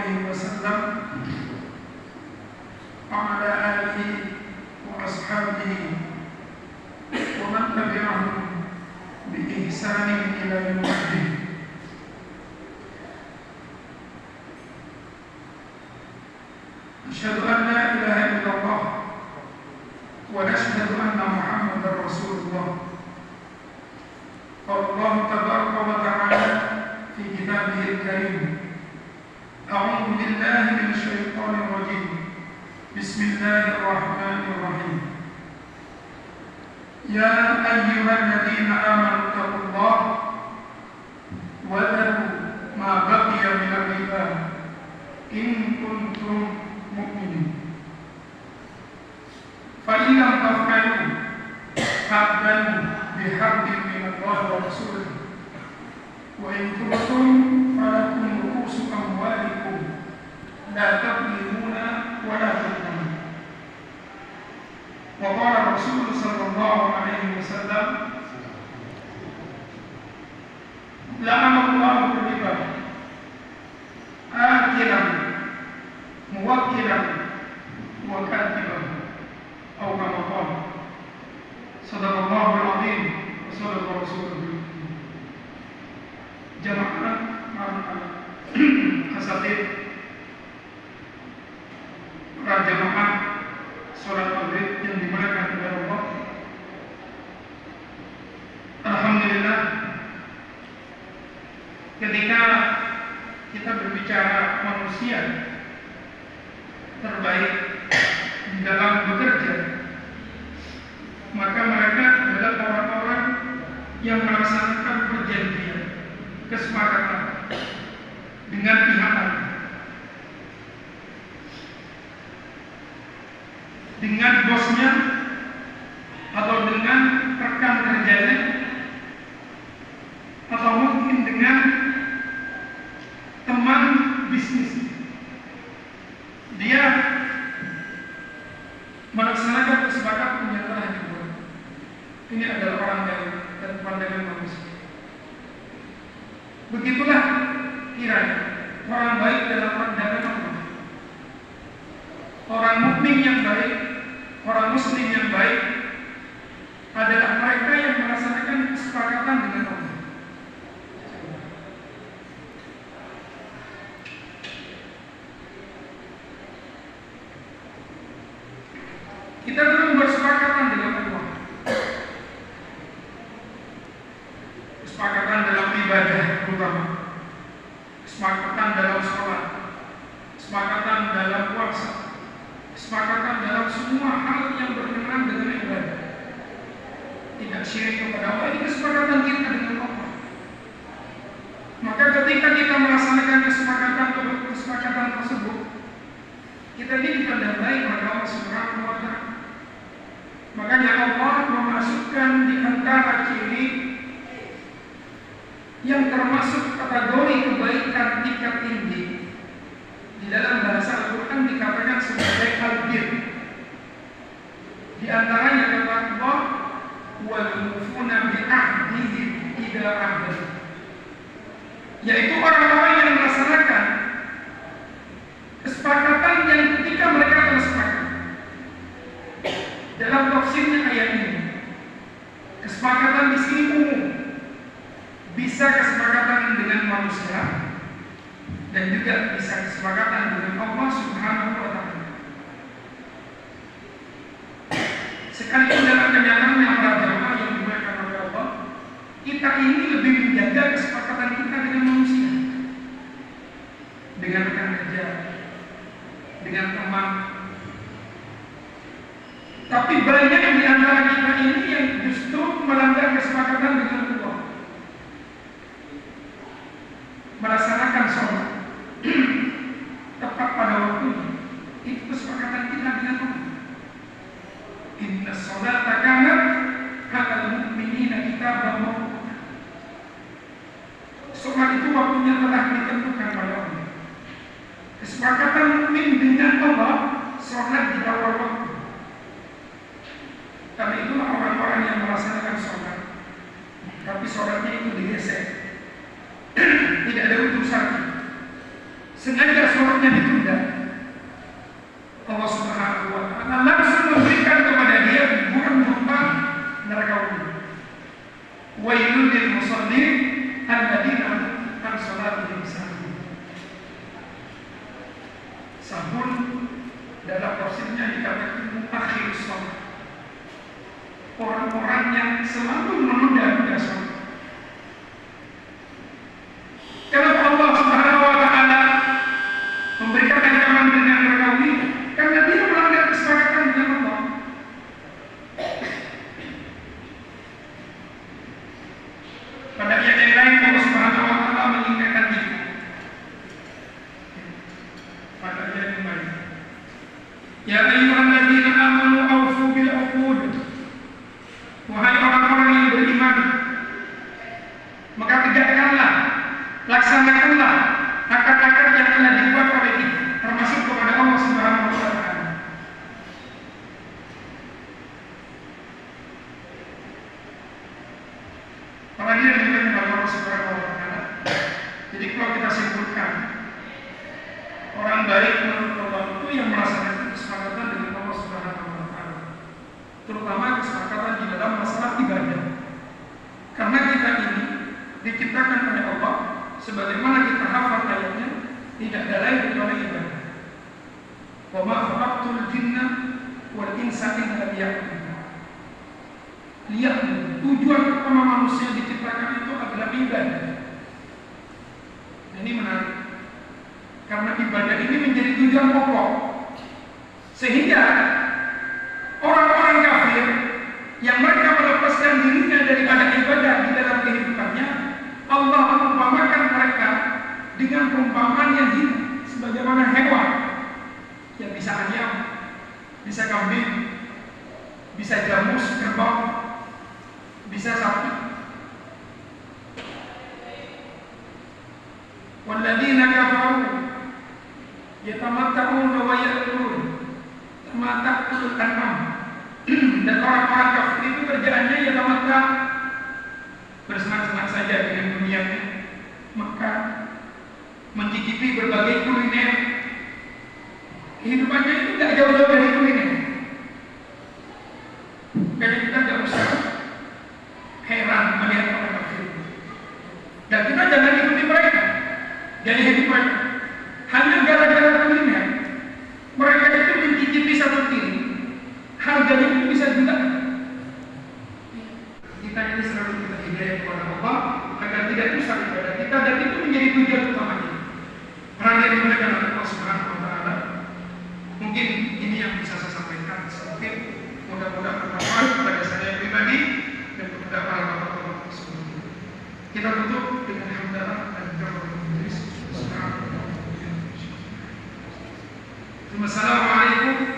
عليه وسلم وعلى آله وأصحابه ومن تبعهم بإحسان إلى يوم الدين. أشهد أن لا إله إلا الله ونشهد أن محمدا رسول الله. قال الله تبارك وتعالى في كتابه الكريم: أعوذ بالله من الشيطان الرجيم. بسم الله الرحمن الرحيم. يا أيها الذين آمنوا اتقوا الله وذروا ما بقي من الربا إن كنتم مؤمنين فإن لم تفعلوا فأذنوا بحرب من الله ورسوله وإن تبتم فلكم رؤوس أموالكم لا تظلمون ولا تظلمون. وقال الرسول صلى الله عليه وسلم: لعن الله الربا آكلا موكلا وكاتبا أو كما قال. صدق الله العظيم وصدق رسوله. Jamaah asatid, para jamaah sholat maghrib yang dimuliakan oleh Allah. Alhamdulillah, ketika kita berbicara manusia terbaik di dalam bekerja, maka mereka adalah orang-orang yang melaksanakan perjanjian, kesepakatan dengan pihak lain, dengan bosnya atau dengan rekan kerjanya, atau mungkin dengan teman bisnis. Dia melaksanakan kesepakatan yang telah dibuat. Ini adalah orang baik dan pandangan manusia. Begitulah kiranya orang baik dalam pandangan Allah. Orang mukmin yang baik, orang muslim yang baik adalah mereka yang melaksanakan kesepakatan dengan Allah. Kita belum bersepakatan dengan Allah. Kesepakatan dalam ibadah terutama, kesepakatan dalam sholat, kesepakatan dalam puasa, kesepakatan dalam semua hal yang berkenaan dengan ibadah. Tidak syirik kepada Allah, ini kesepakatan kita dengan Allah. Maka ketika kita melaksanakan kesepakatan tersebut, kita ini dipandang baik oleh Allah Subhanahu wa Ta'ala. Makanya Allah memasukkan di antara ciri yang termasuk kategori kebaikan tingkat tinggi di dalam bahasa Al-Quran dikatakan sebagai al-bir. Di antaranya kata Allah, wal mufuna bi ahdihim idza ahadu, yaitu orang-orang yang melaksanakan kesepakatan yang ketika mereka telah sepakat. Dalam tafsirnya ayat ini, kesepakatan di sini umum, bisa kesepakatan dengan manusia dan juga bisa kesepakatan dengan Allah Subhanahu wa Ta'ala. Sekalipun dalam kenyataan yang beragama yang dimuliakan oleh Allah, kita ini lebih menjaga kesepakatan kita dengan manusia, dengan rekan kerja, dengan teman. Tapi banyak di antara kita ini yang justru melanggar kesepakatan dengan Allah. Melaksanakan sholat tepat pada waktunya, itu kesepakatan kita dengan Allah. Inna sholata kanat 'alal mu'minina kitaban mawquta. Sholat itu waktunya telah ditentukan oleh Allah. Kesepakatan mukmin dengan Allah, sholat di awal waktu. Karena itulah orang-orang yang melaksanakan sholat, tapi sholatnya itu digesek, tidak ada utusan. sengaja sholatnya ditunda, Allah Subhanahu wa Ta'ala langsung memberikan kepada dia bukan berupa neraka umum. Wailul lil musallin alladzina an salatihim sahun. Sahun dalam tafsirnya dikatakan mutakhirus shalah, orang-orang yang selalu menunda sholat. Kenapa Allah Subhanahu wa Ta'ala memberikan ancaman dengan neraka ini? Karena dia melanggar kesepakatan dengan Allah. Pada ayat yang lain Allah Subhanahu wa Ta'ala mengingatkan itu. Pada ayat yang lain, ya ayyuhalladzina amanu awfu bil uqud. Wahai orang-orang yang beriman, maka tegakkanlah, laksanakanlah akad-akad yang telah dibuat oleh kita, termasuk kepada Allah Subhanahu wa Ta'ala. Apalagi yang juga kepada Allah Subhanahu wa Ta'ala. Jadi kalau kita simpulkan, orang baik menurut Allah itu yang melaksanakan kesepakatan dengan Allah Subhanahu wa Ta'ala, terutama kesepakatan di dalam masalah ibadah. Karena kita ini diciptakan oleh Allah, sebagaimana kita hafal ayatnya, tidak ada lain kecuali ibadah. Wa ma khalaqtul jinna wal insa illa liya'budun. Lihat, tujuan utama manusia diciptakan itu adalah ibadah. Ini menarik, karena ibadah ini menjadi tujuan pokok, sehingga orang-orang kafir yang mereka melepaskan dirinya daripada ibadah di dalam kehidupannya, Allah mengumpamakan mereka dengan perumpamaan yang hina, sebagaimana hewan yang bisa ayam, bisa kambing, bisa jamus, kerbau, bisa sapi. Walladzina kafaru yatamatta'una wa ya'kulun kama ta'kulul an'am. Dan orang-orang kafir itu kerjaannya yatamatta', bersenang-senang saja dengan dunianya, maka mencicipi berbagai kuliner. Kehidupannya itu tidak jauh-jauh dari kuliner. Jadi kita tidak usah heran melihat orang kafir. Dan kita jangan ikuti mereka, jadi hidup mereka hanya gara-gara kuliner. Mereka itu mencicipi satu piring, harganya itu bisa jutaan. Kita ini selalu kita hidayah kepada Allah agar tidak rusak ibadah kita, dan itu menjadi tujuan utamanya. Orang yang dimuliakan oleh Allah Subhanahu wa Ta'ala. Mungkin ini yang bisa saya sampaikan sedikit, mudah-mudahan bermanfaat kepada saya pribadi dan kepada para bapak-bapak sebelumnya. Kita tutup dengan hamdalah dan Assalamualaikum